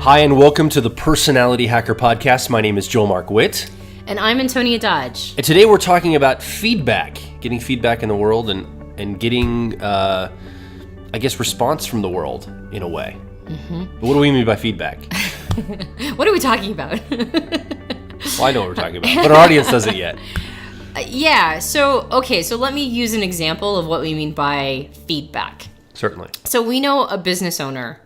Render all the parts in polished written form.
Hi, and welcome to the Personality Hacker Podcast. My name is Joel Mark Witt. And I'm Antonia Dodge. And today we're talking about feedback, getting feedback in the world and getting, response from the world in a way. Mm-hmm. But what do we mean by feedback? What are we talking about? Well, I know what we're talking about, but our audience doesn't yet. So let me use an example of what we mean by feedback. Certainly. So we know a business owner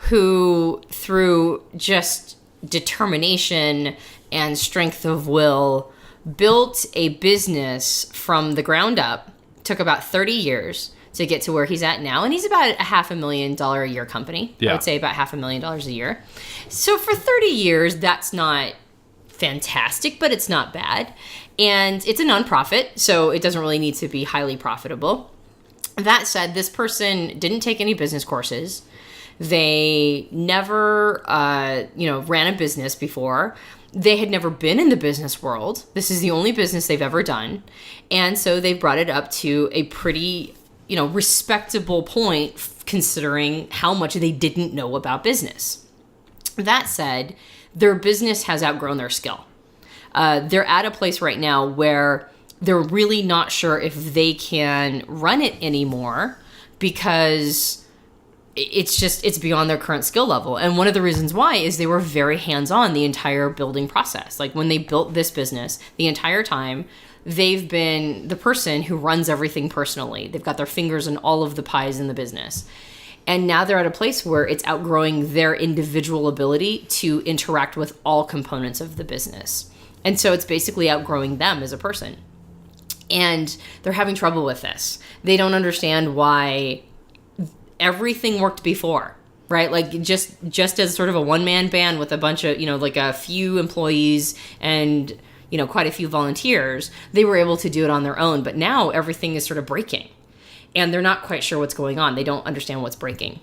who, through just determination and strength of will, built a business from the ground up. Took about 30 years to get to where he's at now. And he's about a $500,000 a year company. Yeah. I would say about $500,000 a year. So for 30 years, that's not fantastic, but it's not bad. And it's a nonprofit, so it doesn't really need to be highly profitable. That said, this person didn't take any business courses. They never, ran a business before. They had never been in the business world. This is the only business they've ever done. And so they brought it up to a pretty, respectable point considering how much they didn't know about business. That said, their business has outgrown their skill. They're at a place right now where they're really not sure if they can run it anymore because it's beyond their current skill level. And one of the reasons why is they were very hands-on the entire building process. Like when they built this business, the entire time, they've been the person who runs everything personally. They've got their fingers in all of the pies in the business. And now they're at a place where it's outgrowing their individual ability to interact with all components of the business. And so it's basically outgrowing them as a person. And they're having trouble with this. They don't understand why everything worked before, right? Like just as sort of a one-man band with a bunch of, like a few employees and, quite a few volunteers, they were able to do it on their own. But now everything is sort of breaking and they're not quite sure what's going on. They don't understand what's breaking.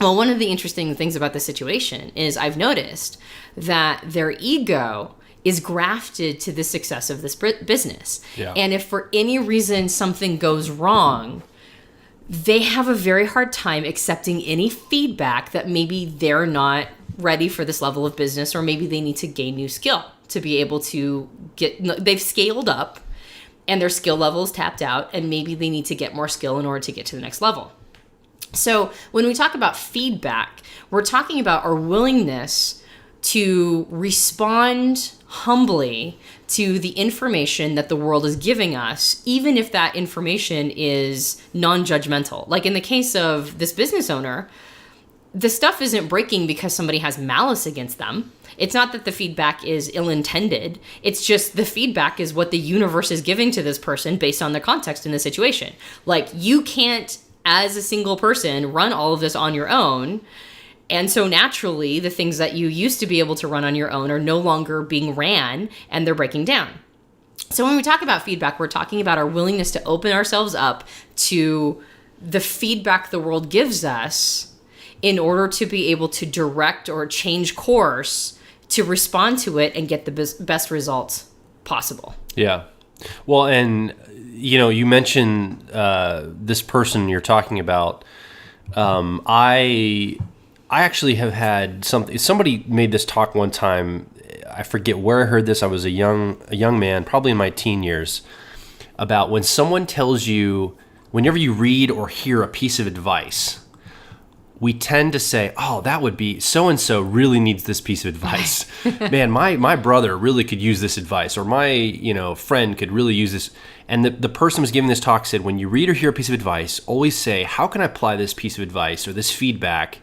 Well, one of the interesting things about this situation is I've noticed that their ego is grafted to the success of this business. Yeah. And if for any reason something goes wrong, they have a very hard time accepting any feedback that maybe they're not ready for this level of business, or maybe they need to gain new skill to be able to they've scaled up and their skill level is tapped out, and maybe they need to get more skill in order to get to the next level. So when we talk about feedback, we're talking about our willingness to respond humbly to the information that the world is giving us, even if that information is non-judgmental. Like in the case of this business owner, the stuff isn't breaking because somebody has malice against them. It's not that the feedback is ill-intended. It's just the feedback is what the universe is giving to this person based on the context in the situation. Like you can't, as a single person, run all of this on your own. And so naturally, the things that you used to be able to run on your own are no longer being ran, and they're breaking down. So when we talk about feedback, we're talking about our willingness to open ourselves up to the feedback the world gives us in order to be able to direct or change course to respond to it and get the best results possible. Yeah. Well, and, you mentioned this person you're talking about. I actually have had somebody made this talk one time. I forget where I heard this. I was a young man, probably in my teen years, about when someone tells you, whenever you read or hear a piece of advice, we tend to say, oh, that would be so-and-so really needs this piece of advice. Man, my brother really could use this advice, or my, friend could really use this. And the person who was giving this talk said, when you read or hear a piece of advice, always say, how can I apply this piece of advice or this feedback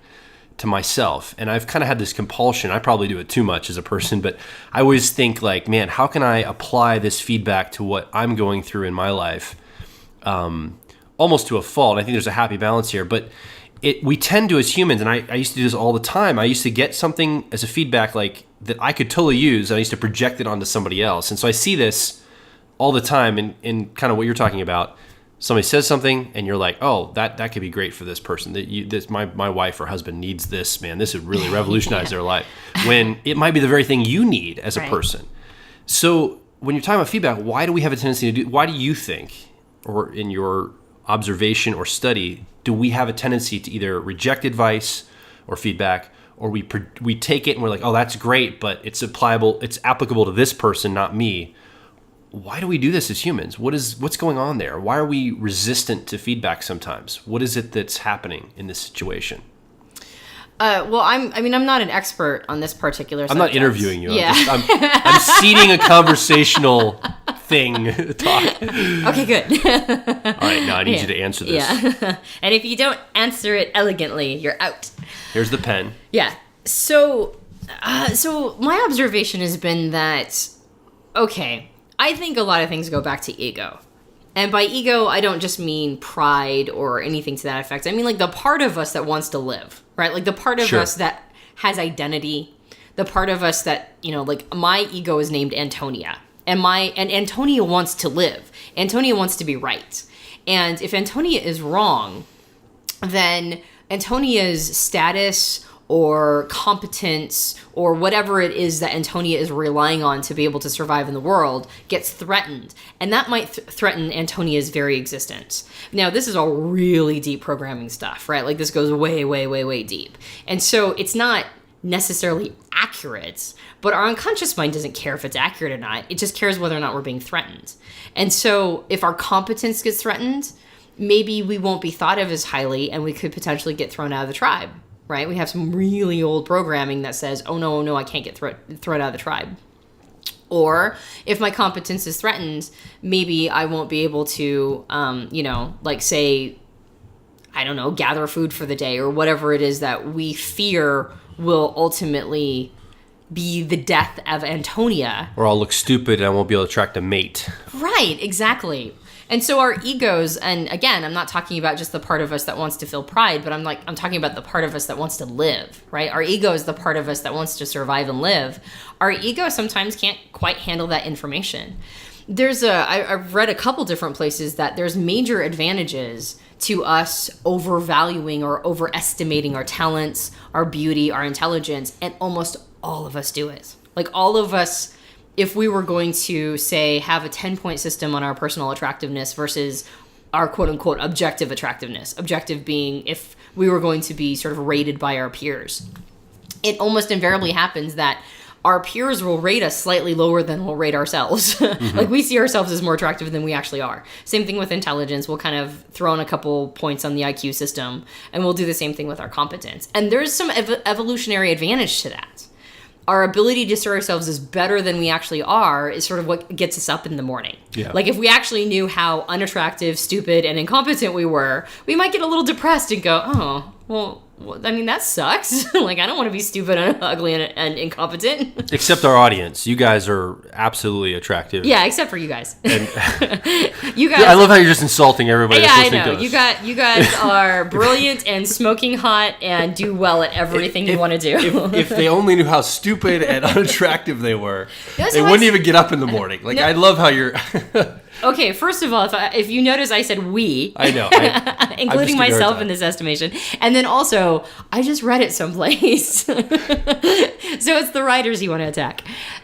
to myself? And I've kind of had this compulsion. I probably do it too much as a person, but I always think like, man, how can I apply this feedback to what I'm going through in my life? Almost to a fault. I think there's a happy balance here, but we tend to, as humans, and I used to do this all the time. I used to get something as a feedback like that I could totally use, and I used to project it onto somebody else. And so I see this all the time in kind of what you're talking about. Somebody says something and you're like, oh, that could be great for this person. My wife or husband needs this, man. This would really revolutionize their life. When it might be the very thing you need as a person. So when you're talking about feedback, why do we have a tendency to why do you think, or in your observation or study, do we have a tendency to either reject advice or feedback, or we take it and we're like, oh, that's great, but it's applicable to this person, not me. Why do we do this as humans? What's going on there? Why are we resistant to feedback sometimes? What is it that's happening in this situation? Well, I'm not an expert on this particular subject. I'm not interviewing you. Yeah. I'm seeding a conversational thing talk. Okay, good. All right, now I need you to answer this. Yeah. And if you don't answer it elegantly, you're out. Here's the pen. Yeah. So my observation has been that, okay, I think a lot of things go back to ego. And by ego, I don't just mean pride or anything to that effect. I mean, like, the part of us that wants to live, right? Like, the part of us that has identity, the part of us that, like, my ego is named Antonia. And Antonia wants to live. Antonia wants to be right. And if Antonia is wrong, then Antonia's status or competence or whatever it is that Antonia is relying on to be able to survive in the world gets threatened. And that might threaten Antonia's very existence. Now, this is all really deep programming stuff, right? Like, this goes way, way, way, way deep. And so it's not necessarily accurate, but our unconscious mind doesn't care if it's accurate or not. It just cares whether or not we're being threatened. And so if our competence gets threatened, maybe we won't be thought of as highly and we could potentially get thrown out of the tribe. Right? We have some really old programming that says, oh no, I can't get thrown out of the tribe. Or if my competence is threatened, maybe I won't be able to, like, say, I don't know, gather food for the day or whatever it is that we fear will ultimately be the death of Antonia. Or I'll look stupid and I won't be able to attract a mate. Right, exactly. And so our egos, and again, I'm not talking about just the part of us that wants to feel pride, but I'm talking about the part of us that wants to live, right? Our ego is the part of us that wants to survive and live. Our ego sometimes can't quite handle that information. I've read a couple different places that there's major advantages to us overvaluing or overestimating our talents, our beauty, our intelligence, and almost all of us do it. Like, all of us, if we were going to, say, have a 10-point system on our personal attractiveness versus our quote-unquote objective attractiveness, objective being if we were going to be sort of rated by our peers, it almost invariably happens that our peers will rate us slightly lower than we'll rate ourselves. Mm-hmm. Like, we see ourselves as more attractive than we actually are. Same thing with intelligence. We'll kind of throw in a couple points on the IQ system, and we'll do the same thing with our competence. And there's some evolutionary advantage to that. Our ability to see ourselves as better than we actually are is sort of what gets us up in the morning. Yeah. Like, if we actually knew how unattractive, stupid, and incompetent we were, we might get a little depressed and go, oh, well, I mean, that sucks. Like, I don't want to be stupid and ugly and incompetent. Except our audience. You guys are absolutely attractive. Yeah, except for you guys. And you guys. I love how you're just insulting everybody that's listening to us. You guys are brilliant and smoking hot and do well at everything you want to do. If they only knew how stupid and unattractive they were, they wouldn't even get up in the morning. Like, I love how you're... Okay, first of all, if you notice, I said we. I know. Including myself in this estimation. And then also, I just read it someplace. So it's the writers you want to attack.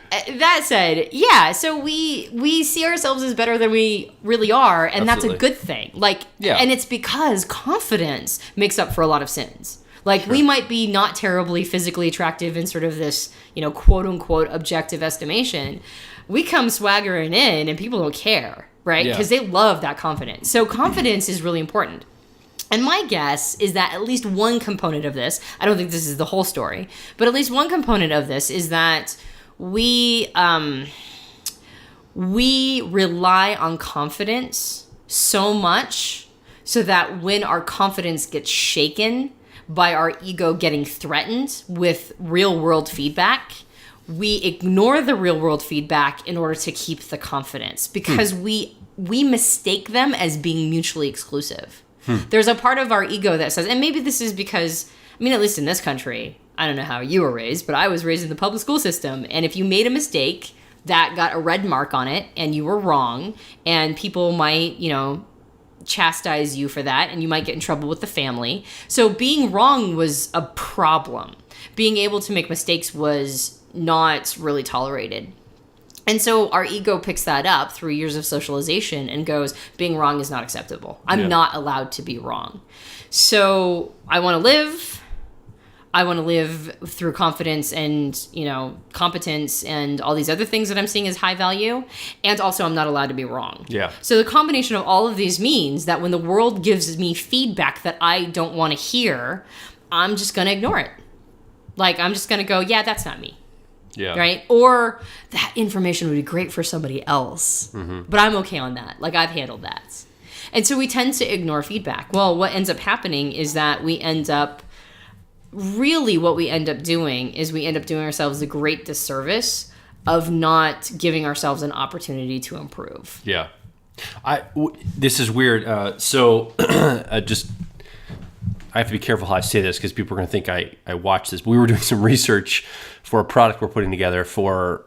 That said, yeah, so we see ourselves as better than we really are, and Absolutely. That's a good thing. Like, yeah. And it's because confidence makes up for a lot of sins. Like, sure. We might be not terribly physically attractive in sort of this, quote-unquote objective estimation. We come swaggering in, and people don't care, right? Because they love that confidence. So confidence is really important. And my guess is that at least one component of this, I don't think this is the whole story, but at least one component of this is that we rely on confidence so much so that when our confidence gets shaken by our ego getting threatened with real world feedback, we ignore the real world feedback in order to keep the confidence because we mistake them as being mutually exclusive. There's a part of our ego that says, and maybe this is because, I mean, at least in this country, I don't know how you were raised, but I was raised in the public school system. And if you made a mistake, that got a red mark on it and you were wrong, and people might, chastise you for that, and you might get in trouble with the family. So being wrong was a problem. Being able to make mistakes was not really tolerated. And so our ego picks that up through years of socialization and goes, being wrong is not acceptable. I'm not allowed to be wrong. So I want to live. I want to live through confidence and, competence and all these other things that I'm seeing as high value. And also I'm not allowed to be wrong. Yeah. So the combination of all of these means that when the world gives me feedback that I don't want to hear, I'm just going to ignore it. Like, I'm just going to go, yeah, that's not me. Yeah. Right? Or that information would be great for somebody else. But I'm okay on that. Like, I've handled that. And so we tend to ignore feedback. Well, what ends up happening is that what we end up doing is we end up doing ourselves a great disservice of not giving ourselves an opportunity to improve. Yeah. This is weird. I have to be careful how I say this because people are going to think I watch this. We were doing some research for a product we're putting together for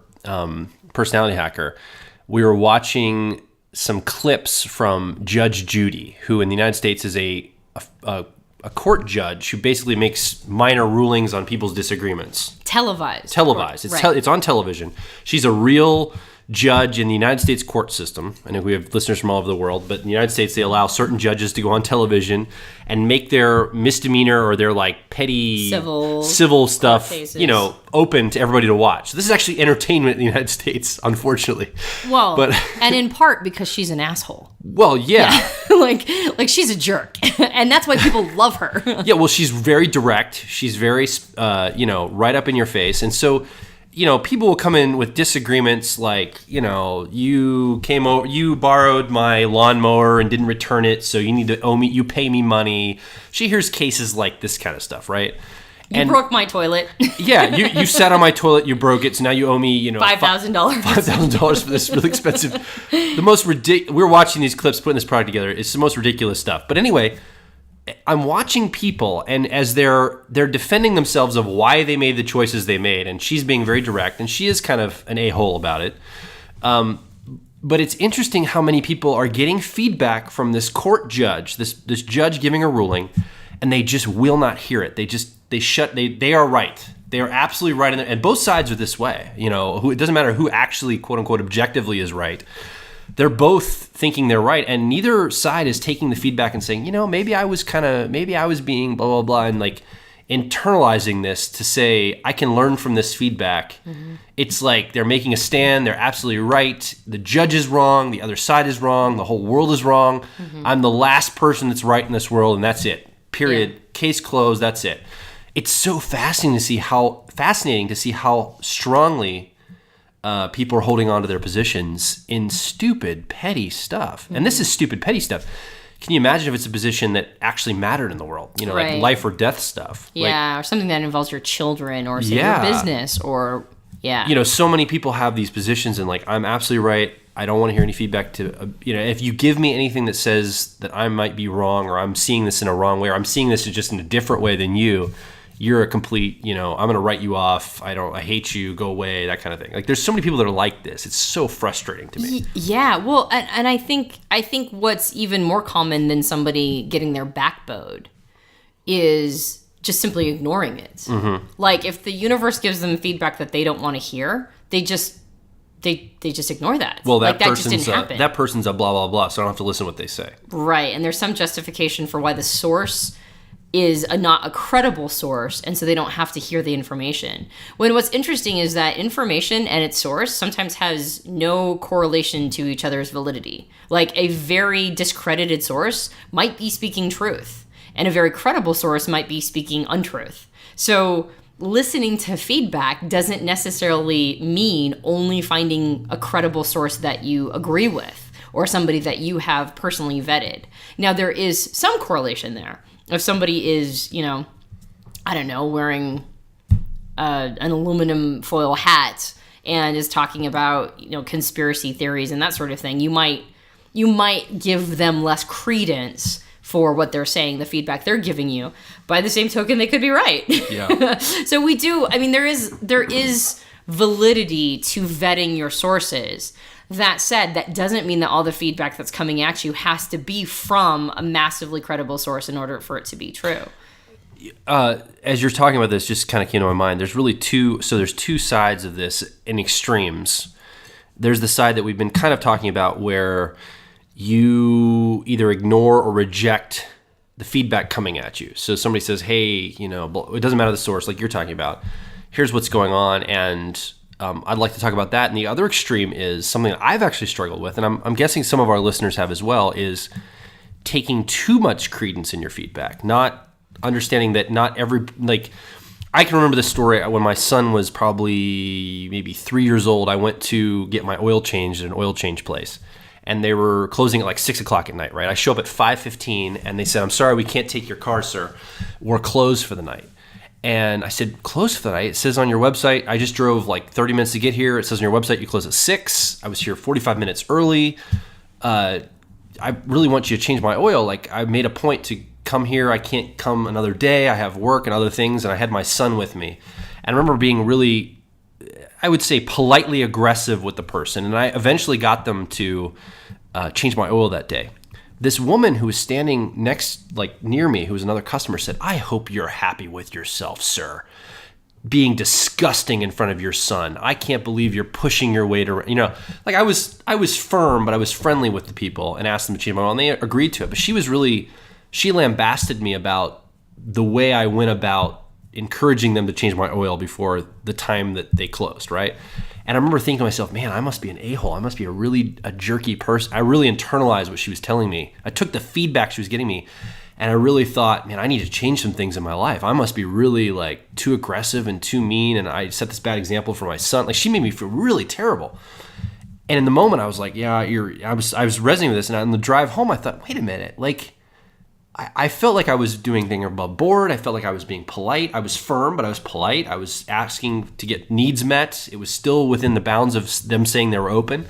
Personality Hacker. We were watching some clips from Judge Judy, who in the United States is a court judge who basically makes minor rulings on people's disagreements. Televised. It's on television. She's a real judge in the United States court system. I know we have listeners from all over the world, but in the United States, they allow certain judges to go on television and make their misdemeanor or their like petty civil stuff, open to everybody to watch. So this is actually entertainment in the United States, unfortunately. Well, and in part because she's an asshole. Well, yeah. like she's a jerk, and that's why people love her. Yeah, well, she's very direct. She's very, right up in your face, and so. People will come in with disagreements like, you came over, you borrowed my lawnmower and didn't return it, so you need to owe me, you pay me money. She hears cases like this kind of stuff, right? You broke my toilet. Yeah, you sat on my toilet, you broke it, so now you owe me, $5,000. $5,000 for this really expensive. The most ridiculous. We're watching these clips, putting this product together. It's the most ridiculous stuff. But anyway, I'm watching people, and as they're defending themselves of why they made the choices they made, and she's being very direct, and she is kind of an a-hole about it. But it's interesting how many people are getting feedback from this court judge, this judge giving a ruling, and they just will not hear it. They are right. They are absolutely right, and both sides are this way. It doesn't matter who actually, quote unquote, objectively is right. They're both thinking they're right, and neither side is taking the feedback and saying, maybe I was being blah, blah, blah, and like internalizing this to say, I can learn from this feedback. Mm-hmm. It's like they're making a stand. They're absolutely right. The judge is wrong. The other side is wrong. The whole world is wrong. Mm-hmm. I'm the last person that's right in this world, and that's it. Period. Yeah. Case closed. That's it. It's so fascinating to see how strongly people are holding on to their positions in stupid, petty stuff. Mm-hmm. And this is stupid, petty stuff. Can you imagine if it's a position that actually mattered in the world? Right. Like life or death stuff. Yeah, or something that involves your children or your business or, so many people have these positions and like, I'm absolutely right. I don't want to hear any feedback to, if you give me anything that says that I might be wrong or I'm seeing this in a wrong way or I'm seeing this just in a different way than you're a complete, I'm going to write you off. I hate you, go away, that kind of thing. Like there's so many people that are like this. It's so frustrating to me. Yeah. Well, and I think what's even more common than somebody getting their back bowed is just simply ignoring it. Mm-hmm. Like if the universe gives them feedback that they don't want to hear, they just ignore that. Well, that just didn't happen. That person's a blah, blah, blah, so I don't have to listen to what they say. Right. And there's some justification for why the source is not a credible source, and so they don't have to hear the information. When what's interesting is that information and its source sometimes has no correlation to each other's validity. Like a very discredited source might be speaking truth, and a very credible source might be speaking untruth. So listening to feedback doesn't necessarily mean only finding a credible source that you agree with or somebody that you have personally vetted. Now, there is some correlation there. If somebody is, wearing an aluminum foil hat and is talking about, conspiracy theories and that sort of thing, you might give them less credence for what they're saying, the feedback they're giving you. By the same token, they could be right. Yeah. So we do. I mean, there is validity to vetting your sources. That said, that doesn't mean that all the feedback that's coming at you has to be from a massively credible source in order for it to be true. As you're talking about this, just kind of came to my mind, there's really two sides of this in extremes. There's the side that we've been kind of talking about where you either ignore or reject the feedback coming at you. So somebody says, hey, it doesn't matter the source, like you're talking about. Here's what's going on, and I'd like to talk about that. And the other extreme is something that I've actually struggled with, and I'm guessing some of our listeners have as well, is taking too much credence in your feedback, not understanding that not every, like, I can remember this story when my son was probably maybe 3 years old. I went to get my oil changed at an oil change place, and they were closing at like 6 o'clock at night, right? I show up at 5:15, and they said, I'm sorry, we can't take your car, sir. We're closed for the night. And I said, closed for the night? It says on your website, I just drove like 30 minutes to get here. It says on your website you close at 6. I was here 45 minutes early. I really want you to change my oil. Like, I made a point to come here. I can't come another day. I have work and other things, and I had my son with me. And I remember being really, I would say, politely aggressive with the person. And I eventually got them to change my oil that day. This woman who was standing near me, who was another customer, said, I hope you're happy with yourself, sir. Being disgusting in front of your son. I can't believe you're pushing your weight around. Like I was firm, but I was friendly with the people and asked them to change my oil, and they agreed to it. But she lambasted me about the way I went about encouraging them to change my oil before the time that they closed, right? And I remember thinking to myself, man, I must be an a-hole. I must be a jerky person. I really internalized what she was telling me. I took the feedback she was getting me, and I really thought, man, I need to change some things in my life. I must be really like too aggressive and too mean, and I set this bad example for my son. Like, she made me feel really terrible. And in the moment, I was like, yeah, I was resonating with this. And on the drive home, I thought, wait a minute, like, I felt like I was doing things above board. I felt like I was being polite. I was firm, but I was polite. I was asking to get needs met. It was still within the bounds of them saying they were open.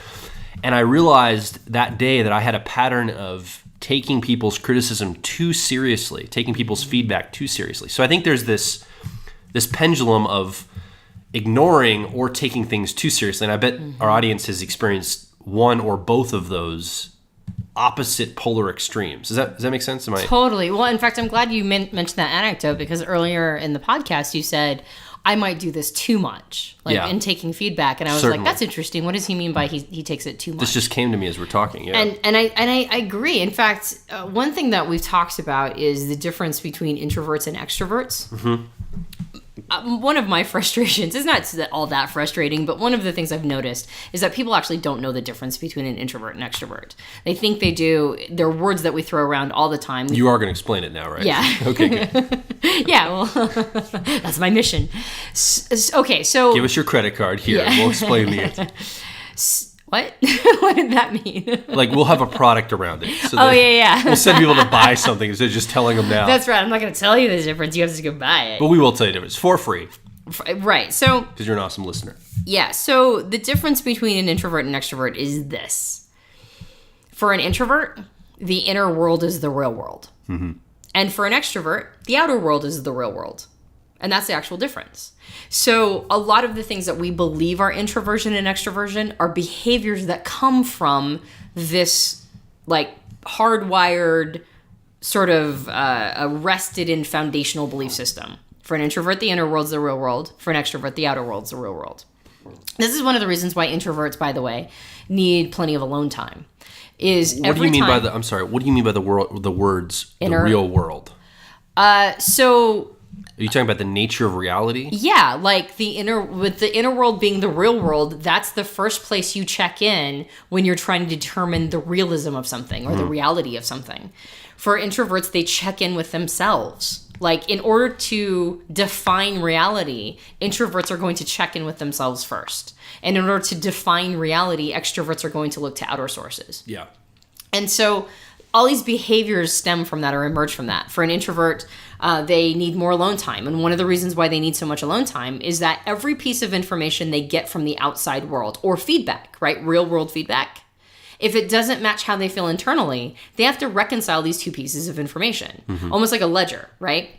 And I realized that day that I had a pattern of taking people's criticism too seriously, taking people's feedback too seriously. So I think there's this pendulum of ignoring or taking things too seriously. And I bet our audience has experienced one or both of those opposite polar extremes. Does that make sense? Totally. Well, in fact, I'm glad you mentioned that anecdote, because earlier in the podcast you said, I might do this too much, in taking feedback. And I was like, that's interesting. What does he mean by he takes it too much? This just came to me as we're talking. Yeah. And I agree. In fact, one thing that we've talked about is the difference between introverts and extroverts. Mm-hmm. One of my frustrations is not all that frustrating, but one of the things I've noticed is that people actually don't know the difference between an introvert and extrovert. They think they do. They're words that we throw around all the time. You are going to explain it now, right? Yeah. Okay, good. Yeah, well, that's my mission. Okay, so... Give us your credit card here, and we'll explain the... What? What did that mean? Like, we'll have a product around it. So yeah. We'll send people to buy something instead of just telling them now. That's right. I'm not going to tell you the difference. You have to go buy it. But we will tell you the difference for free. Right. So... Because you're an awesome listener. Yeah. So the difference between an introvert and extrovert is this. For an introvert, the inner world is the real world. Mm-hmm. And for an extrovert, the outer world is the real world. And that's the actual difference. So a lot of the things that we believe are introversion and extroversion are behaviors that come from this like hardwired sort of arrested in foundational belief system. For an introvert, the inner world's the real world. For an extrovert, the outer world's the real world. This is one of the reasons why introverts, by the way, need plenty of alone time. What do you mean by the words inner, the real world? So... Are you talking about the nature of reality? Yeah, like with the inner world being the real world, that's the first place you check in when you're trying to determine the realism of something or the reality of something. For introverts, they check in with themselves. Like, in order to define reality, introverts are going to check in with themselves first. And in order to define reality, extroverts are going to look to outer sources. Yeah. And so all these behaviors stem from that or emerge from that. For an introvert, they need more alone time. And one of the reasons why they need so much alone time is that every piece of information they get from the outside world or feedback, right? Real world feedback. If it doesn't match how they feel internally, they have to reconcile these two pieces of information. Mm-hmm. Almost like a ledger, right?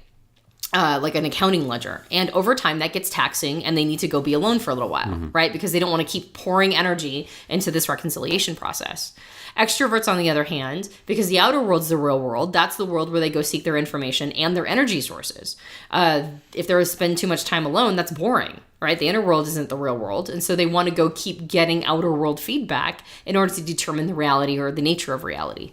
Like an accounting ledger. And over time, that gets taxing and they need to go be alone for a little while, right? Because they don't want to keep pouring energy into this reconciliation process. Extroverts, on the other hand, because the outer world's the real world, that's the world where they go seek their information and their energy sources. If they spend too much time alone, that's boring, right? The inner world isn't the real world. And so they want to go keep getting outer world feedback in order to determine the reality or the nature of reality.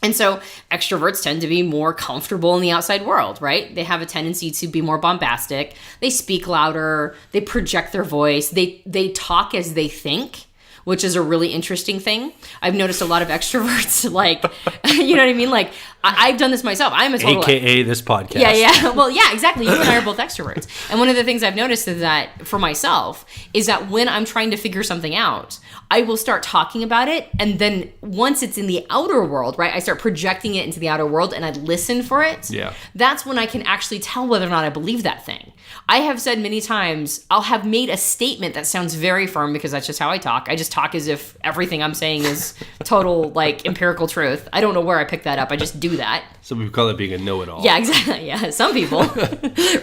And so extroverts tend to be more comfortable in the outside world, right? They have a tendency to be more bombastic. They speak louder. They project their voice. They talk as they think, which is a really interesting thing. I've noticed a lot of extroverts, like, you know what I mean? Like, I've done this myself. I'm a total... AKA this podcast. Yeah. Well, yeah, exactly. You and I are both extroverts. And one of the things I've noticed is that, for myself, is that when I'm trying to figure something out, I will start talking about it, and then once it's in the outer world, right, I start projecting it into the outer world, and I listen for it. Yeah. That's when I can actually tell whether or not I believe that thing. I have said many times, I'll have made a statement that sounds very firm because that's just how I talk. I just talk as if everything I'm saying is total, like, empirical truth. I don't know where I picked that up. I just do that. Some people call it being a know-it-all. Yeah, exactly. Yeah, some people.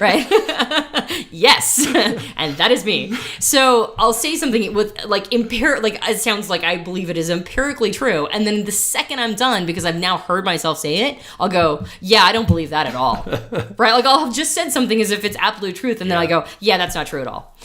Right? Yes. And that is me. So I'll say something with, like, it sounds like I believe it is empirically true. And then the second I'm done, because I've now heard myself say it, I'll go, yeah, I don't believe that at all. Right? Like, I'll have just said something as if it's absolute truth. And then I go, yeah, that's not true at all.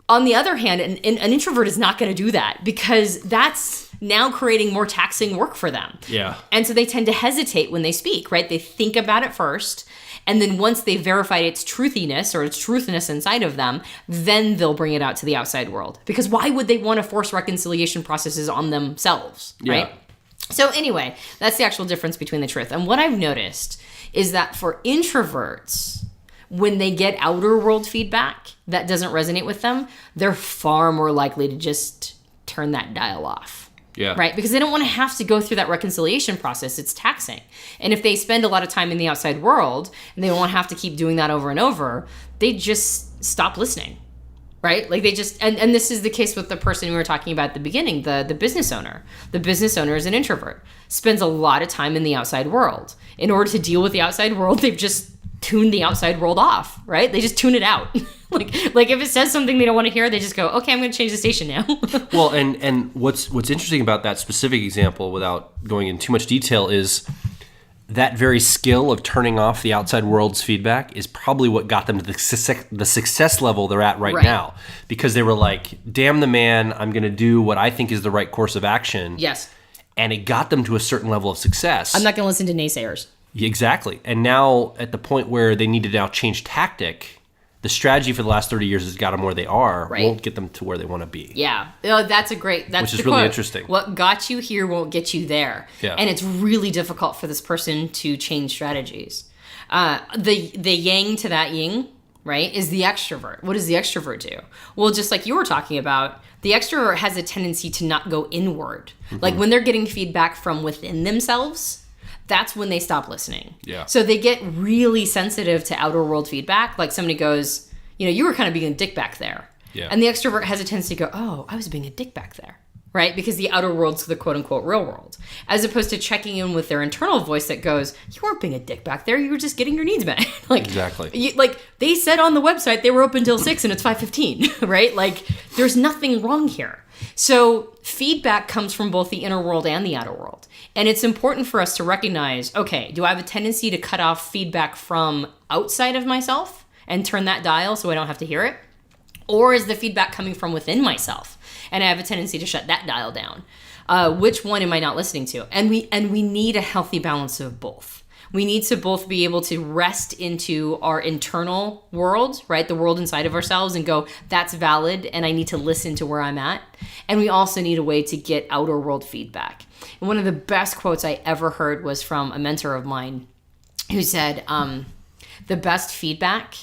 On the other hand, an introvert is not going to do that, because that's now creating more taxing work for them. Yeah. And so they tend to hesitate when they speak, right? They think about it first. And then once they've verified its truthiness or its truthness inside of them, then they'll bring it out to the outside world. Because why would they want to force reconciliation processes on themselves, right? Yeah. So anyway, that's the actual difference between the truth. And what I've noticed is that for introverts, when they get outer world feedback that doesn't resonate with them, they're far more likely to just turn that dial off. Yeah. Right? Because they don't want to have to go through that reconciliation process. It's taxing. And if they spend a lot of time in the outside world and they don't want to have to keep doing that over and over, they just stop listening. Right? Like, they just, and this is the case with the person we were talking about at the beginning, the business owner. The business owner is an introvert, spends a lot of time in the outside world. In order to deal with the outside world, they've just tuned the outside world off, right? They just tune it out. like if it says something they don't want to hear, they just go, okay, I'm going to change the station now. Well, and what's interesting about that specific example, without going into too much detail, is that very skill of turning off the outside world's feedback is probably what got them to the success level they're at right now. Because they were like, damn the man, I'm going to do what I think is the right course of action. Yes. And it got them to a certain level of success. I'm not going to listen to naysayers. Exactly. And now at the point where they need to now change tactic, the strategy for the last 30 years has got them where they are, won't get them to where they want to be. Yeah. That's a great, that's which is really interesting. What got you here won't get you there. Yeah. And it's really difficult for this person to change strategies. The yang to that yin, right, is the extrovert. What does the extrovert do? Well, just like you were talking about, the extrovert has a tendency to not go inward. Mm-hmm. Like, when they're getting feedback from within themselves, that's when they stop listening. Yeah. So they get really sensitive to outer world feedback. Like, somebody goes, you were kind of being a dick back there. Yeah. And the extrovert has a tendency to go, oh, I was being a dick back there. Right? Because the outer world's the quote unquote real world. As opposed to checking in with their internal voice that goes, you weren't being a dick back there. You were just getting your needs met. Exactly. Like, they said on the website they were open until 6 and it's 5:15. Right? Like, there's nothing wrong here. So feedback comes from both the inner world and the outer world. And it's important for us to recognize, okay, do I have a tendency to cut off feedback from outside of myself and turn that dial so I don't have to hear it? Or is the feedback coming from within myself and I have a tendency to shut that dial down? Which one am I not listening to? And we need a healthy balance of both. We need to both be able to rest into our internal world, right? The world inside of ourselves, and go, that's valid and I need to listen to where I'm at. And we also need a way to get outer world feedback. And one of the best quotes I ever heard was from a mentor of mine who said, the best feedback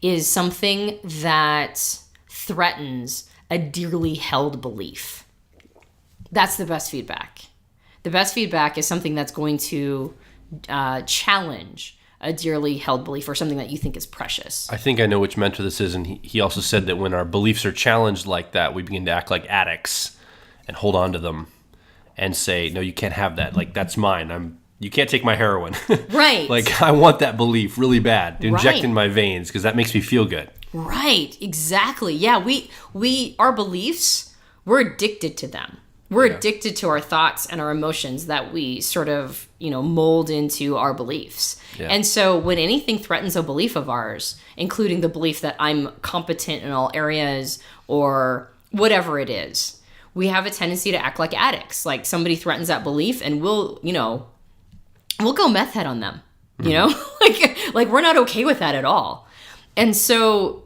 is something that threatens a dearly held belief. That's the best feedback. The best feedback is something that's going to challenge a dearly held belief or something that you think is precious. I think I know which mentor this is, and he also said that when our beliefs are challenged like that, we begin to act like addicts and hold on to them and say, no, you can't have that. Like, that's mine. You can't take my heroin. Right. Like, I want that belief really bad to inject in my veins because that makes me feel good. Right. Exactly. Yeah. Our beliefs, we're addicted to them. We're addicted to our thoughts and our emotions that we sort of, mold into our beliefs. Yeah. And so when anything threatens a belief of ours, including the belief that I'm competent in all areas or whatever it is, we have a tendency to act like addicts. Like, somebody threatens that belief and we'll we'll go meth head on them, you know? like we're not okay with that at all. And so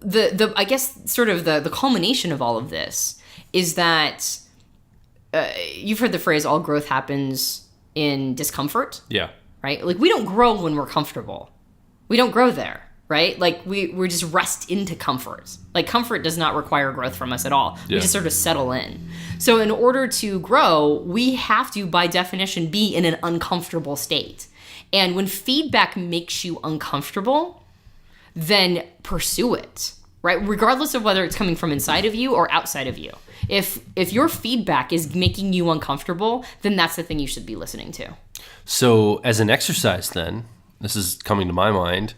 the I guess sort of the culmination of all of this is that you've heard the phrase, all growth happens in discomfort. Yeah. Right? Like, we don't grow when we're comfortable. We don't grow there, right? Like, we just rest into comfort. Like, comfort does not require growth from us at all. We just sort of settle in. So in order to grow, we have to, by definition, be in an uncomfortable state. And when feedback makes you uncomfortable, then pursue it, right? Regardless of whether it's coming from inside of you or outside of you. If your feedback is making you uncomfortable, then that's the thing you should be listening to. So as an exercise then, this is coming to my mind,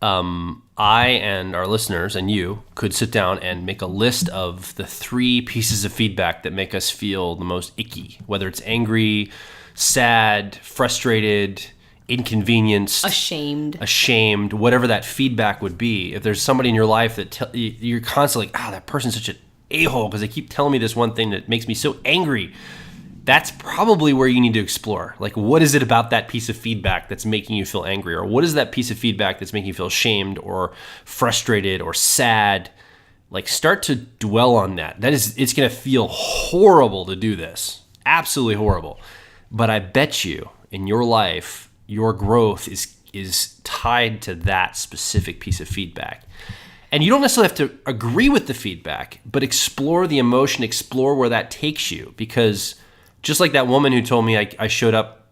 I and our listeners and you could sit down and make a list of the 3 pieces of feedback that make us feel the most icky, whether it's angry, sad, frustrated, inconvenienced, ashamed, whatever that feedback would be. If there's somebody in your life that you're constantly like, that person's such an a-hole because they keep telling me this one thing that makes me so angry, that's probably where you need to explore. Like, what is it about that piece of feedback that's making you feel angry? Or what is that piece of feedback that's making you feel ashamed or frustrated or sad? Like, start to dwell on that. It's going to feel horrible to do this. Absolutely horrible. But I bet you in your life, your growth is tied to that specific piece of feedback. And you don't necessarily have to agree with the feedback, but explore the emotion, explore where that takes you. Because just like that woman who told me I showed up,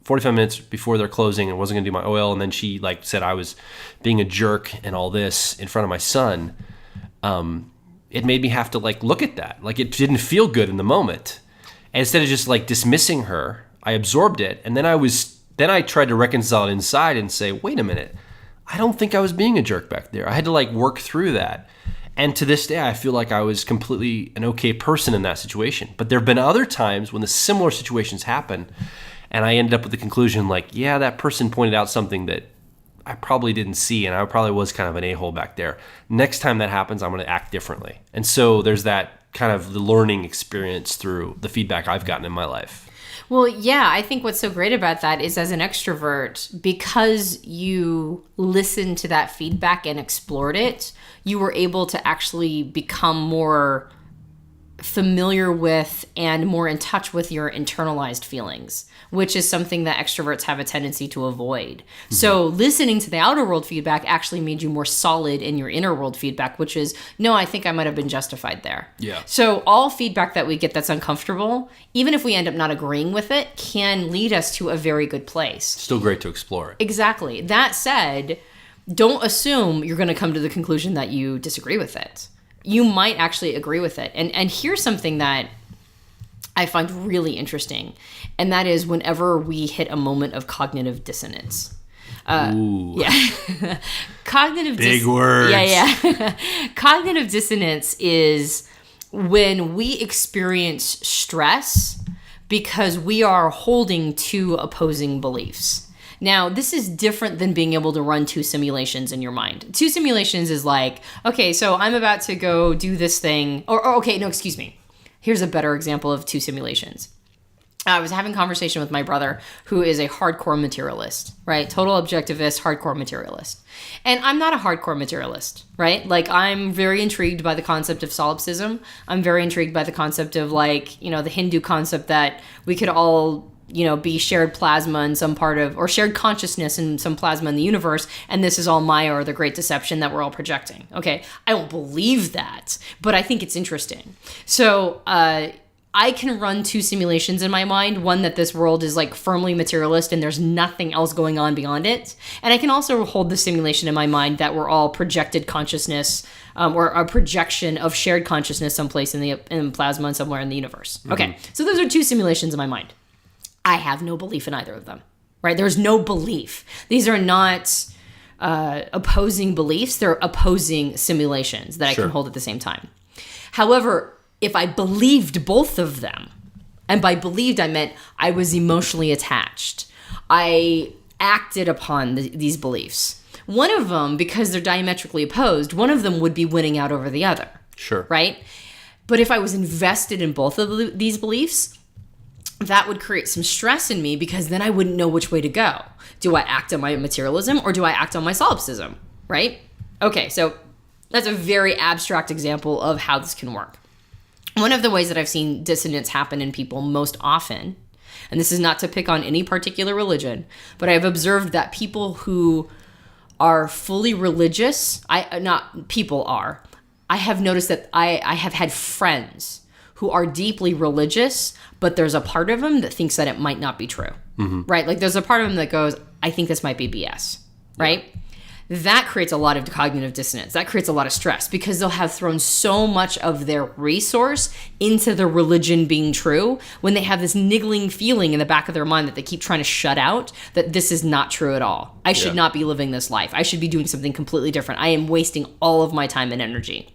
45 minutes before their closing and wasn't going to do my oil, and then she said I was being a jerk and all this in front of my son, it made me have to look at that. It didn't feel good in the moment. And instead of just dismissing her, I absorbed it, and then I tried to reconcile it inside and say, wait a minute, I don't think I was being a jerk back there. I had to work through that. And to this day, I feel like I was completely an okay person in that situation. But there have been other times when the similar situations happen, and I ended up with the conclusion that person pointed out something that I probably didn't see, and I probably was kind of an a-hole back there. Next time that happens, I'm going to act differently. And so there's that kind of the learning experience through the feedback I've gotten in my life. Well, yeah, I think what's so great about that is, as an extrovert, because you listened to that feedback and explored it, you were able to actually become more familiar with and more in touch with your internalized feelings, which is something that extroverts have a tendency to avoid. Mm-hmm. So listening to the outer world feedback actually made you more solid in your inner world feedback, which is, no, I think I might have been justified there. Yeah. So all feedback that we get that's uncomfortable, even if we end up not agreeing with it, can lead us to a very good place. Still great to explore it. Exactly. That said, don't assume you're going to come to the conclusion that you disagree with it. You might actually agree with it. And here's something that I find really interesting, and that is whenever we hit a moment of cognitive dissonance. Ooh. Yeah. Cognitive Big words. Yeah. Cognitive dissonance is when we experience stress because we are holding 2 opposing beliefs. Now, this is different than being able to run 2 simulations in your mind. 2 simulations is okay, so I'm about to go do this thing. Excuse me. Here's a better example of 2 simulations. I was having a conversation with my brother, who is a hardcore materialist, right? Total objectivist, hardcore materialist. And I'm not a hardcore materialist, right? I'm very intrigued by the concept of solipsism. I'm very intrigued by the concept of the Hindu concept that we could all be shared plasma in some part of, or shared consciousness in some plasma in the universe, and this is all Maya or the Great Deception that we're all projecting. Okay, I don't believe that, but I think it's interesting. So I can run 2 simulations in my mind, one that this world is firmly materialist and there's nothing else going on beyond it, and I can also hold the simulation in my mind that we're all projected consciousness, or a projection of shared consciousness someplace in plasma and somewhere in the universe. Mm-hmm. Okay, so those are 2 simulations in my mind. I have no belief in either of them, right? There's no belief. These are not opposing beliefs. They're opposing simulations that I can hold at the same time. However, if I believed both of them, and by believed I meant I was emotionally attached, I acted upon these beliefs. One of them, because they're diametrically opposed, one of them would be winning out over the other. Sure. Right? But if I was invested in both of these beliefs, that would create some stress in me because then I wouldn't know which way to go. Do I act on my materialism or do I act on my solipsism, right? Okay, so that's a very abstract example of how this can work. One of the ways that I've seen dissonance happen in people most often, and this is not to pick on any particular religion, but I've observed that people who are fully religious, I have noticed that I have had friends who are deeply religious, but there's a part of them that thinks that it might not be true, right? Like there's a part of them that goes, I think this might be BS, right? Yeah. That creates a lot of cognitive dissonance. That creates a lot of stress because they'll have thrown so much of their resource into the religion being true when they have this niggling feeling in the back of their mind that they keep trying to shut out, that this is not true at all. I should not be living this life. I should be doing something completely different. I am wasting all of my time and energy.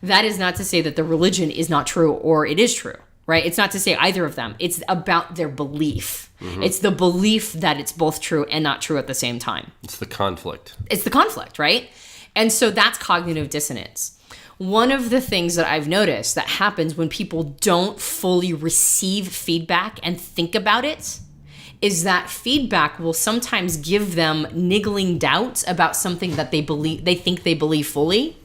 That is not to say that the religion is not true or it is true, right? It's not to say either of them. It's about their belief. It's the belief that it's both true and not true at the same time. It's the conflict. It's the conflict, right? And so that's cognitive dissonance. One of the things that I've noticed that happens when people don't fully receive feedback and think about it is that feedback will sometimes give them niggling doubts about something that they think they believe fully.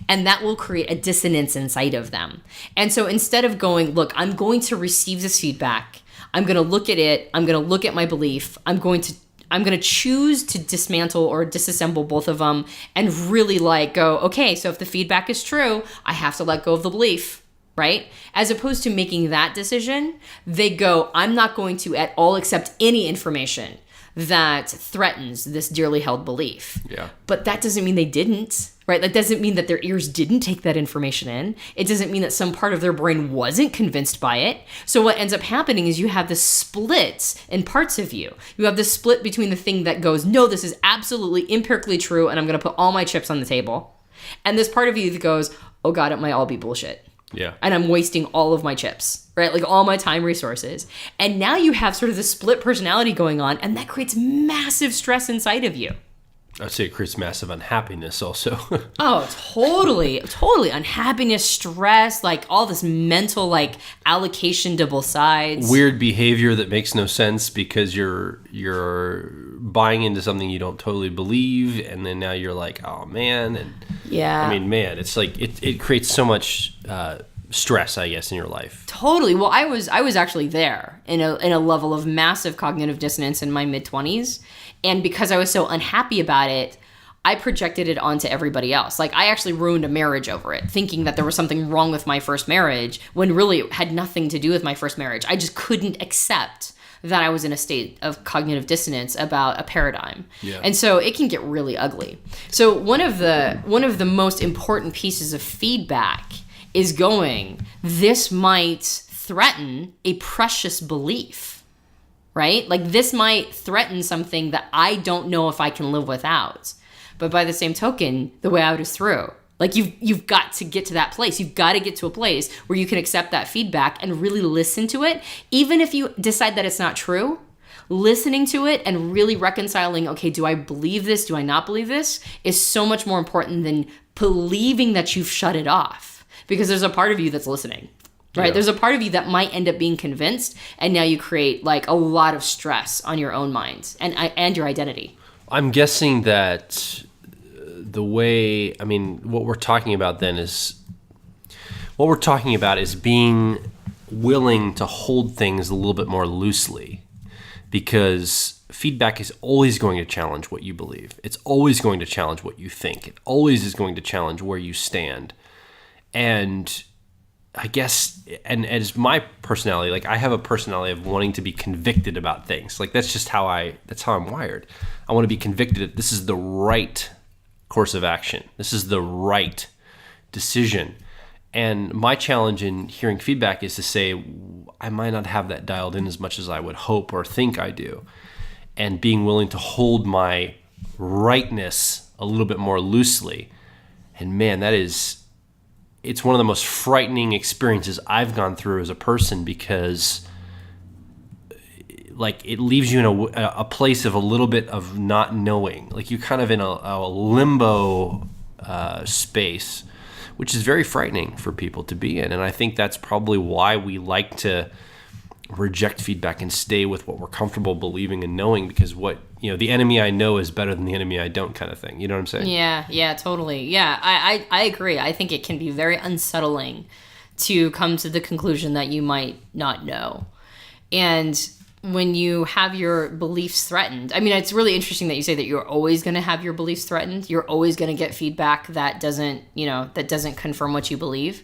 And that will create a dissonance inside of them. And so instead of going, look, I'm going to receive this feedback, I'm going to look at it, I'm going to look at my belief, I'm going to choose to dismantle or disassemble both of them and really go, okay, so if the feedback is true, I have to let go of the belief, right? As opposed to making that decision, they go, I'm not going to at all accept any information that threatens this dearly held belief. Yeah. But that doesn't mean they didn't, right? That doesn't mean that their ears didn't take that information in. It doesn't mean that some part of their brain wasn't convinced by it. So what ends up happening is you have this split in parts of you. You have this split between the thing that goes, no, this is absolutely empirically true, and I'm going to put all my chips on the table. And this part of you that goes, oh God, it might all be bullshit. Yeah. And I'm wasting all of my chips, right? Like all my time resources. And now you have sort of this split personality going on, and that creates massive stress inside of you. I'd say it creates massive unhappiness also. Oh, totally. Unhappiness, stress, like all this mental allocation to both sides. Weird behavior that makes no sense because you're buying into something you don't totally believe, and then now you're like, oh man. And yeah. I mean, man, it's like it creates so much stress, I guess, in your life. Totally. Well, I was actually there in a level of massive cognitive dissonance in my mid-20s. And because I was so unhappy about it, I projected it onto everybody else. Like, I actually ruined a marriage over it, thinking that there was something wrong with my first marriage, when really it had nothing to do with my first marriage. I just couldn't accept that I was in a state of cognitive dissonance about a paradigm. Yeah. And so it can get really ugly. So one of the most important pieces of feedback is going, this might threaten a precious belief. Right? Like, this might threaten something that I don't know if I can live without. But by the same token, the way out is through. Like, you've got to get to that place. You've got to get to a place where you can accept that feedback and really listen to it. Even if you decide that it's not true, listening to it and really reconciling, okay, do I believe this? Do I not believe this? Is so much more important than believing that you've shut it off. Because there's a part of you that's listening. Right? Yeah. There's a part of you that might end up being convinced, and now you create a lot of stress on your own mind and your identity. I'm guessing that what we're talking about then is being willing to hold things a little bit more loosely, because feedback is always going to challenge what you believe. It's always going to challenge what you think. It always is going to challenge where you stand. And I guess, and as my personality, I have a personality of wanting to be convicted about things. That's how I'm wired. I want to be convicted that this is the right course of action. This is the right decision. And my challenge in hearing feedback is to say, I might not have that dialed in as much as I would hope or think I do. And being willing to hold my rightness a little bit more loosely. And man, it's one of the most frightening experiences I've gone through as a person, because it leaves you in a place of a little bit of not knowing. You're kind of in a limbo space, which is very frightening for people to be in. And I think that's probably why we like to reject feedback and stay with what we're comfortable believing and knowing, because the enemy I know is better than the enemy I don't, kind of thing. You know what I'm saying? Yeah, totally. Yeah, I agree. I think it can be very unsettling to come to the conclusion that you might not know. And when you have your beliefs threatened, I mean, it's really interesting that you say that you're always going to have your beliefs threatened. You're always going to get feedback that doesn't confirm what you believe.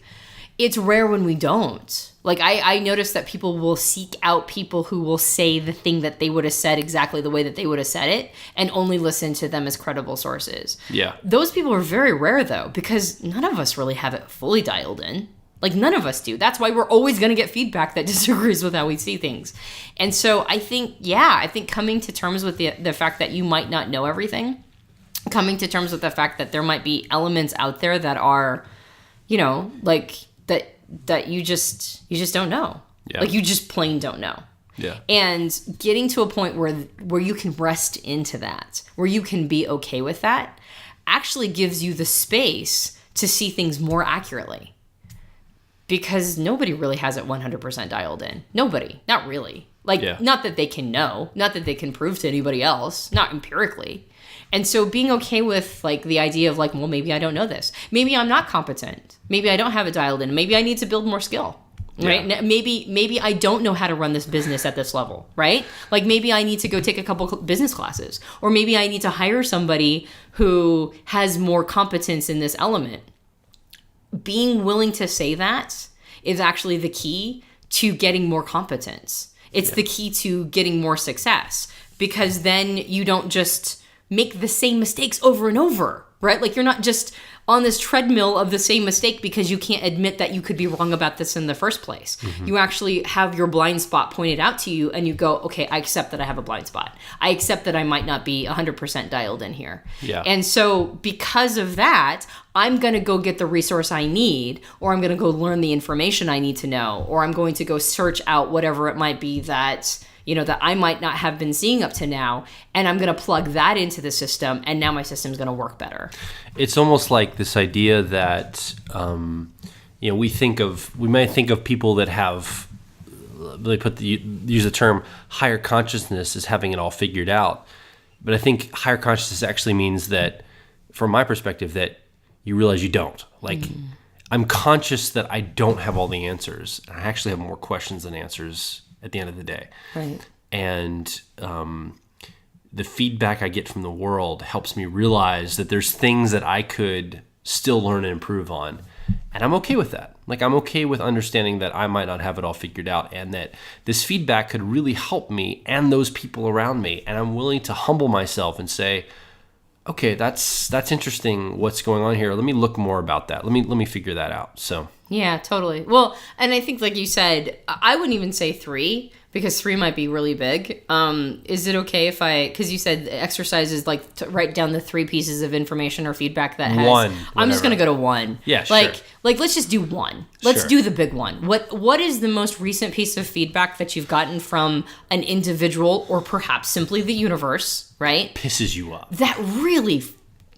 It's rare when we don't. Like, I notice that people will seek out people who will say the thing that they would have said exactly the way that they would have said it, and only listen to them as credible sources. Yeah. Those people are very rare, though, because none of us really have it fully dialed in. Like, none of us do. That's why we're always going to get feedback that disagrees with how we see things. And so I think coming to terms with the fact that you might not know everything, coming to terms with the fact that there might be elements out there that are, that you just don't know. Yeah. Like, you just plain don't know. Yeah. And getting to a point where you can rest into that, where you can be okay with that, actually gives you the space to see things more accurately. Because nobody really has it 100% dialed in. Nobody. Not really. Not that they can know. Not that they can prove to anybody else. Not empirically. And so being okay with, the idea of, well, maybe I don't know this. Maybe I'm not competent. Maybe I don't have it dialed in. Maybe I need to build more skill. Right? Yeah. Maybe I don't know how to run this business at this level. Right? Maybe I need to go take a couple business classes. Or maybe I need to hire somebody who has more competence in this element. Being willing to say that is actually the key to getting more competence. It's the key to getting more success, because then you don't just make the same mistakes over and over, right? You're not just on this treadmill of the same mistake because you can't admit that you could be wrong about this in the first place. Mm-hmm. You actually have your blind spot pointed out to you, and you go, okay, I accept that I have a blind spot. I accept that I might not be 100% dialed in here. Yeah. And so because of that, I'm going to go get the resource I need, or I'm going to go learn the information I need to know, or I'm going to go search out whatever it might be that I might not have been seeing up to now, and I'm going to plug that into the system, and now my system's going to work better. It's almost like this idea that, we might think of people that have, use the term higher consciousness as having it all figured out. But I think higher consciousness actually means that, from my perspective, that you realize you don't. I'm conscious that I don't have all the answers. I actually have more questions than answers at the end of the day. Right. And the feedback I get from the world helps me realize that there's things that I could still learn and improve on. And I'm okay with that. I'm okay with understanding that I might not have it all figured out, and that this feedback could really help me and those people around me. And I'm willing to humble myself and say, okay, that's interesting what's going on here. Let me look more about that. Let me figure that out. So yeah, totally. Well, and I think, like you said, I wouldn't even say 3, because 3 might be really big. Is it okay if because you said exercise is to write down the 3 pieces of information or feedback that has 1. I'm just gonna go to 1. Yeah, sure. Let's just do 1. Let's do the big one. What is the most recent piece of feedback that you've gotten from an individual, or perhaps simply the universe, right? Pisses you off. That really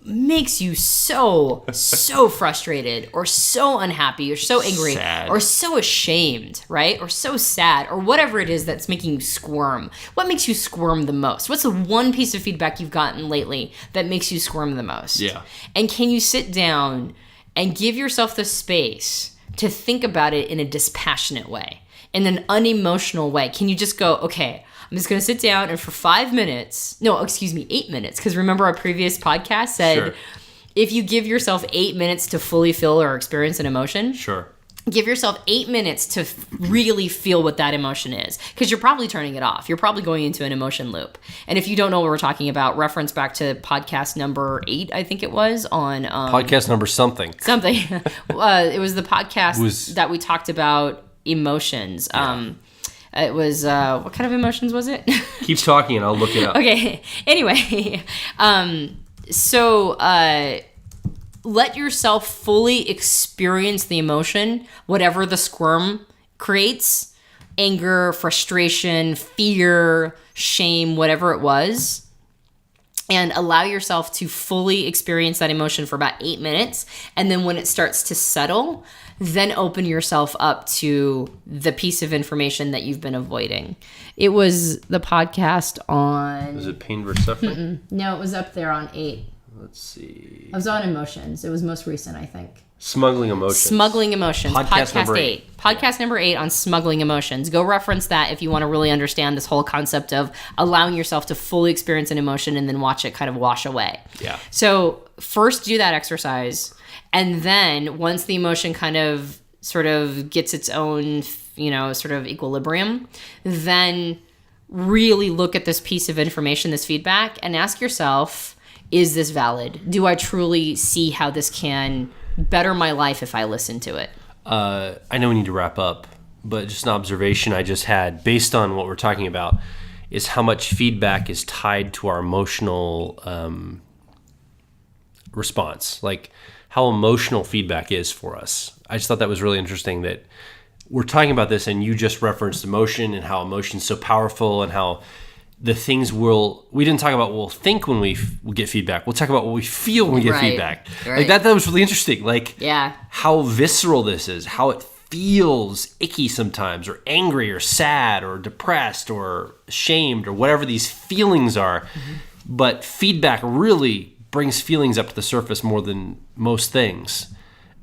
makes you so frustrated, or so unhappy, or so angry, sad, or so ashamed, right? Or so sad, or whatever it is that's making you squirm. What makes you squirm the most? What's the one piece of feedback you've gotten lately that makes you squirm the most? Yeah. And can you sit down and give yourself the space to think about it in a dispassionate way, in an unemotional way? Can you just go, okay, I'm just going to sit down, and for 8 minutes, because remember our previous podcast said, if you give yourself 8 minutes to fully feel or experience an emotion, give yourself 8 minutes to really feel what that emotion is, because you're probably turning it off. You're probably going into an emotion loop. And if you don't know what we're talking about, reference back to podcast number 8, I think it was, on... podcast number something. It was the podcast that we talked about emotions. Yeah. It was, what kind of emotions was it? Keep talking and I'll look it up. Okay. Anyway, so let yourself fully experience the emotion, whatever the squirm creates, anger, frustration, fear, shame, whatever it was. and allow yourself to fully experience that emotion for about 8 minutes. And then when it starts to settle, then open yourself up to the piece of information that you've been avoiding. It was the podcast on... Was it Pain versus Suffering? No, it was up there on 8. Let's see. I was on Emotions. It was most recent, I think. Smuggling Emotions. Smuggling Emotions. Podcast number 8. Podcast number 8 on smuggling emotions. Go reference that if you want to really understand this whole concept of allowing yourself to fully experience an emotion and then watch it kind of wash away. Yeah. So first do that exercise. And then once the emotion kind of sort of gets its own, sort of equilibrium, then really look at this piece of information, this feedback, and ask yourself, is this valid? Do I truly see how this can better my life if I listen to it? I know we need to wrap up, but just an observation I just had based on what we're talking about is how much feedback is tied to our emotional response, like how emotional feedback is for us. I just thought that was really interesting that we're talking about this and you just referenced emotion and how emotion's so powerful and how the things we didn't talk about we'll think when we get feedback. We'll talk about what we feel when we get feedback. Right. Like that was really interesting. Like yeah, how visceral this is, how it feels icky sometimes, or angry or sad or depressed or ashamed or whatever these feelings are. Mm-hmm. But feedback really brings feelings up to the surface more than most things.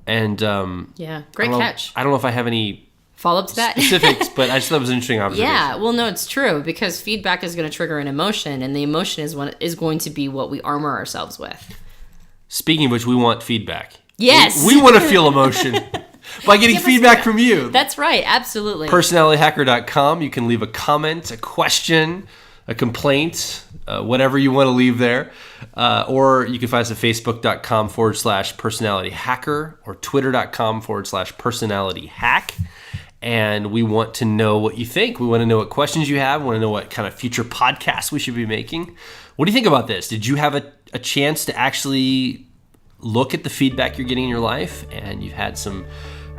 And great catch. I don't know if I have any follow up to that specifics, but I just thought it was an interesting observation. Yeah, well, no, it's true because feedback is going to trigger an emotion, and the emotion is going to be what we armor ourselves with. Speaking of which, we want feedback. Yes, we want to feel emotion by getting feedback from you. That's right, absolutely. Personalityhacker.com. You can leave a comment, a question, a complaint, whatever you want to leave there, or you can find us at facebook.com/personalityhacker or twitter.com/personalityhack. And we want to know what you think. We want to know what questions you have. We want to know what kind of future podcasts we should be making. What do you think about this? Did you have a chance to actually look at the feedback you're getting in your life and you've had some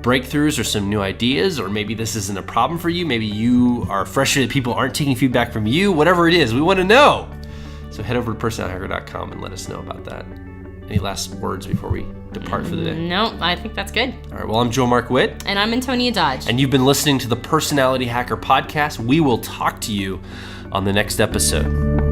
breakthroughs or some new ideas, or maybe this isn't a problem for you? Maybe you are frustrated that people aren't taking feedback from you. Whatever it is, we want to know. So head over to personalityhacker.com and let us know about that. Any last words before we depart for the day? No, I think that's good. All right, well, I'm Joel Mark Witt. And I'm Antonia Dodge. And you've been listening to the Personality Hacker Podcast. We will talk to you on the next episode.